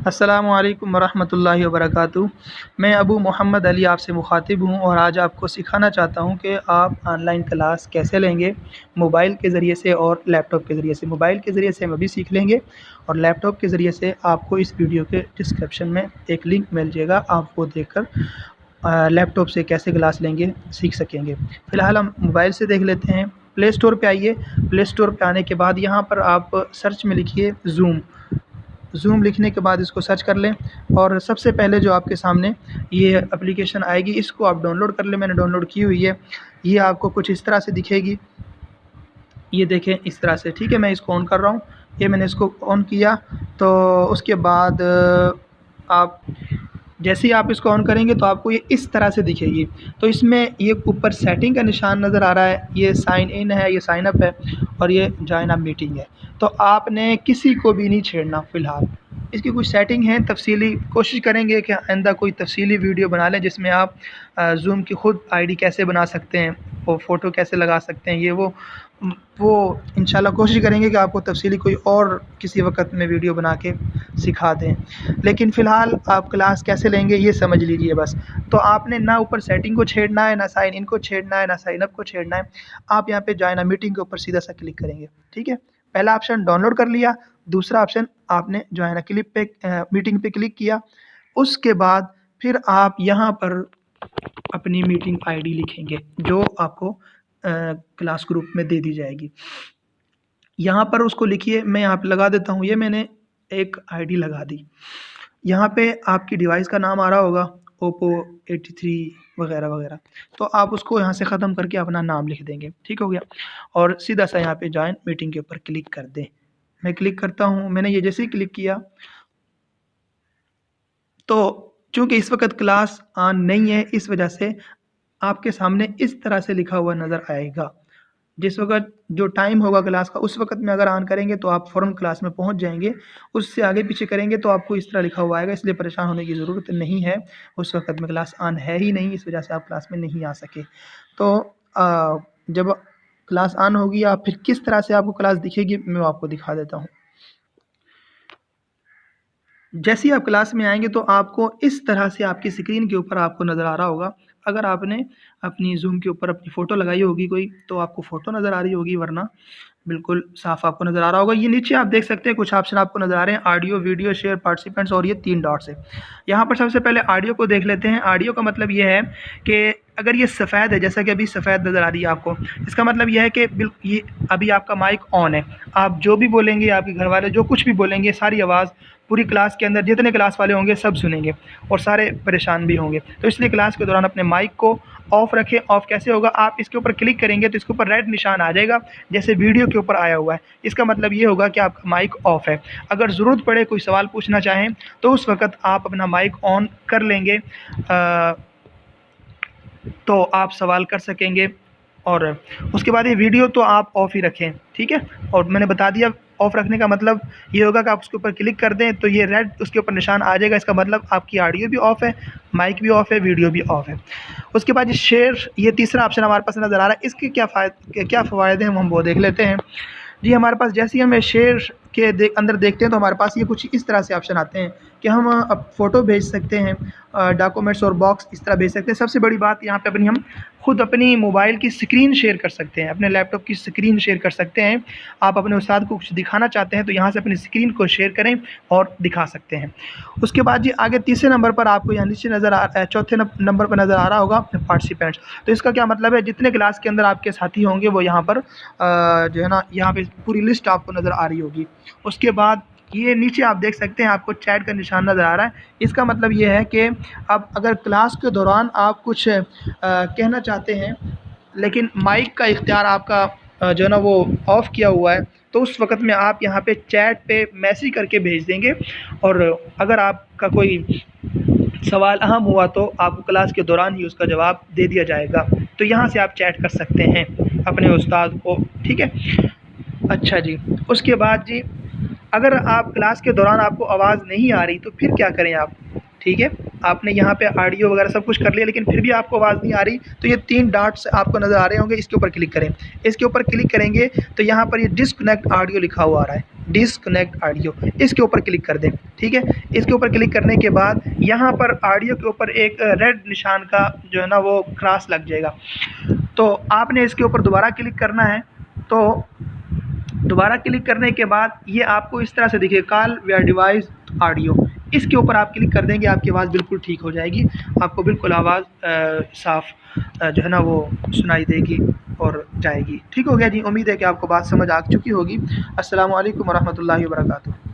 अस्सलामुअलैकुम वरहमतुल्लाहि वबरकातुहू। मैं अबू मोहम्मद अली आपसे मुखातिब हूँ और आज आपको सिखाना चाहता हूँ कि आप ऑनलाइन क्लास कैसे लेंगे मोबाइल के ज़रिए से और लैपटॉप के ज़रिए से। मोबाइल के ज़रिए से हम अभी सीख लेंगे और लैपटॉप के ज़रिए से आपको इस वीडियो के डिस्क्रिप्शन में एक लिंक मिल जाएगा, आप वो देखकर लैपटॉप से कैसे क्लास लेंगे सीख सकेंगे। फ़िलहाल हम मोबाइल से देख लेते हैं। प्ले स्टोर पे आइए। प्ले स्टोर पे आने के बाद यहाँ पर आप सर्च में लिखिए ज़ूम लिखने के बाद इसको सर्च कर लें और सबसे पहले जो आपके सामने ये एप्लीकेशन आएगी, इसको आप डाउनलोड कर लें। मैंने डाउनलोड की हुई है। ये आपको कुछ इस तरह से दिखेगी, ये देखें इस तरह से, ठीक है। मैं इसको ऑन कर रहा हूँ। ये मैंने इसको ऑन किया तो उसके बाद आप जैसे ही आप इसको ऑन करेंगे तो आपको ये इस तरह से दिखेगी। तो इसमें ये ऊपर सेटिंग का निशान नज़र आ रहा है, ये साइन इन है, ये साइन अप है और ये जॉइन अ मीटिंग है। तो आपने किसी को भी नहीं छेड़ना फ़िलहाल। इसकी कुछ सेटिंग है तफ़सीली, कोशिश करेंगे कि आइंदा कोई तफ़सीली वीडियो बना लें जिसमें आप ज़ूम की ख़ुद आईडी कैसे बना सकते हैं और फ़ोटो कैसे लगा सकते हैं, ये वो इंशाल्लाह कोशिश करेंगे कि आपको तफ़सीली कोई और किसी वक़्त में वीडियो बना के सिखा दें। लेकिन फ़िलहाल आप क्लास कैसे लेंगे ये समझ लीजिए बस। तो आपने ना ऊपर सेटिंग को छेड़ना है, ना साइन इन को छेड़ना है, ना साइन अप को छेड़ना है। आप यहाँ पे जॉइन अ मीटिंग के ऊपर सीधा सा क्लिक करेंगे, ठीक है। पहला ऑप्शन डाउनलोड कर लिया, दूसरा ऑप्शन आपने जॉइन अ क्लिप पे मीटिंग पे क्लिक किया। उसके बाद फिर आप यहाँ पर अपनी मीटिंग आईडी लिखेंगे जो आपको क्लास ग्रुप में दे दी जाएगी। यहाँ पर उसको लिखिए, मैं यहाँ पे लगा देता हूँ, ये मैंने एक आईडी लगा दी। यहाँ पे आपकी डिवाइस का नाम आ रहा होगा, ओप्पो 83 वगैरह वगैरह, तो आप उसको यहाँ से ख़त्म करके अपना नाम लिख देंगे, ठीक हो गया। और सीधा सा यहाँ पे जॉइन मीटिंग के ऊपर क्लिक कर दें। मैं क्लिक करता हूँ। मैंने ये जैसे ही क्लिक किया तो चूँकि इस वक्त क्लास ऑन नहीं है, इस वजह से आपके सामने इस तरह से लिखा हुआ नज़र आएगा। जिस वक़्त जो टाइम होगा क्लास का, उस वक़्त में अगर ऑन करेंगे तो आप फ़ौरन क्लास में पहुँच जाएँगे। उससे आगे पीछे करेंगे तो आपको इस तरह लिखा हुआ आएगा, इसलिए परेशान होने की ज़रूरत नहीं है। उस वक़्त में क्लास ऑन है ही नहीं, इस वजह से आप क्लास में नहीं आ सके। तो जब क्लास ऑन होगी या फिर किस तरह से आपको क्लास दिखेगी, मैं आपको दिखा देता हूँ। जैसे ही आप क्लास में आएँगे तो आपको इस तरह से आपकी स्क्रीन के ऊपर आपको नज़र आ रहा होगा। अगर आपने अपनी ज़ूम के ऊपर अपनी फ़ोटो लगाई होगी कोई, तो आपको फ़ोटो नज़र आ रही होगी, वरना बिल्कुल साफ़ आपको नज़र आ रहा होगा। ये नीचे आप देख सकते हैं कुछ ऑप्शन आपको नज़र आ रहे हैं, ऑडियो, वीडियो, शेयर, पार्टिसिपेंट्स और ये 3 डॉट्स है। यहाँ पर सबसे पहले ऑडियो को देख लेते हैं। ऑडियो का मतलब ये है कि अगर ये सफ़ेद है, जैसा कि अभी सफ़ेद नज़र आ रही है आपको, इसका मतलब ये है कि ये अभी आपका माइक ऑन है। आप जो भी बोलेंगे, आपके घर वाले जो कुछ भी बोलेंगे, सारी आवाज़ पूरी क्लास के अंदर जितने क्लास वाले होंगे सब सुनेंगे और सारे परेशान भी होंगे। तो इसलिए क्लास के दौरान अपने माइक को ऑफ़ रखें। ऑफ़ कैसे होगा, आप इसके ऊपर क्लिक करेंगे तो इसके ऊपर रेड निशान आ जाएगा, जैसे वीडियो के ऊपर आया हुआ है। इसका मतलब ये होगा कि आपका माइक ऑफ़ है। अगर ज़रूरत पड़े, कोई सवाल पूछना चाहें, तो उस वक़्त आप अपना माइक ऑन कर लेंगे, तो आप सवाल कर सकेंगे। और उसके बाद ये वीडियो तो आप ऑफ़ ही रखें, ठीक है। और मैंने बता दिया ऑफ़ रखने का मतलब ये होगा कि आप उसके ऊपर क्लिक कर दें तो ये रेड उसके ऊपर निशान आ जाएगा। इसका मतलब आपकी ऑडियो भी ऑफ़ है, माइक भी ऑफ़ है, वीडियो भी ऑफ़ है। उसके बाद ये शेयर, ये तीसरा ऑप्शन हमारे पास नज़र आ रहा है। इसके क्या फ़वायदे हैं हम वो देख लेते हैं। जी, हमारे पास जैसे ही हमें शेयर के अंदर देखते हैं तो हमारे पास ये कुछ इस तरह से ऑप्शन आते हैं कि हम अब फ़ोटो भेज सकते हैं, डॉक्यूमेंट्स और बॉक्स इस तरह भेज सकते हैं। सबसे बड़ी बात यहाँ पे हम खुद अपनी मोबाइल की स्क्रीन शेयर कर सकते हैं, अपने लैपटॉप की स्क्रीन शेयर कर सकते हैं। आप अपने उस्ताद को कुछ दिखाना चाहते हैं तो यहाँ से अपनी स्क्रीन को शेयर करें और दिखा सकते हैं। उसके बाद जी आगे तीसरे नंबर पर आपको यहाँ नीचे नज़र आ चौथे नंबर पर नज़र आ रहा होगा पार्टिसिपेंट्स। तो इसका क्या मतलब है, जितने क्लास के अंदर आपके साथी होंगे वो यहाँ पर जो है ना, यहाँ पे पूरी लिस्ट आपको नज़र आ रही होगी। उसके बाद ये नीचे आप देख सकते हैं आपको चैट का निशान नज़र आ रहा है। इसका मतलब ये है कि अब अगर क्लास के दौरान आप कुछ कहना चाहते हैं लेकिन माइक का इख्तियार आपका जो है ना वो ऑफ़ किया हुआ है, तो उस वक़्त में आप यहाँ पे चैट पे मैसेज करके भेज देंगे और अगर आपका कोई सवाल अहम हुआ तो आपको क्लास के दौरान ही उसका जवाब दे दिया जाएगा। तो यहाँ से आप चैट कर सकते हैं अपने उस्ताद को, ठीक है। अच्छा जी, उसके बाद जी अगर आप क्लास के दौरान आपको आवाज़ नहीं आ रही तो फिर क्या करें आप, ठीक है, आपने यहाँ पे ऑडियो वगैरह सब कुछ कर लिया, लेकिन फिर भी आपको आवाज़ नहीं आ रही, तो ये 3 डॉट्स आपको नज़र आ रहे होंगे, इसके ऊपर क्लिक करें। इसके ऊपर क्लिक करेंगे तो यहाँ पर ये डिस्कनेक्ट ऑडियो लिखा हुआ आ रहा है, डिस्कनेक्ट ऑडियो, इसके ऊपर क्लिक कर दें। ठीक है, इसके ऊपर क्लिक करने के बाद यहाँ पर ऑडियो के ऊपर एक रेड निशान का जो है ना वो क्रॉस लग जाएगा, तो आपने इसके ऊपर दोबारा क्लिक करना है। तो दोबारा क्लिक करने के बाद ये आपको इस तरह से दिखेगा, कॉल वेयर डिवाइस ऑडियो, इसके ऊपर आप क्लिक कर देंगे, आपकी आवाज़ बिल्कुल ठीक हो जाएगी, आपको बिल्कुल आवाज़ साफ़ जो है ना वो सुनाई देगी और जाएगी। ठीक हो गया जी, उम्मीद है कि आपको बात समझ आ चुकी होगी। अस्सलामु अलैकुम वरहमतुल्लाहि वबरकातुहू।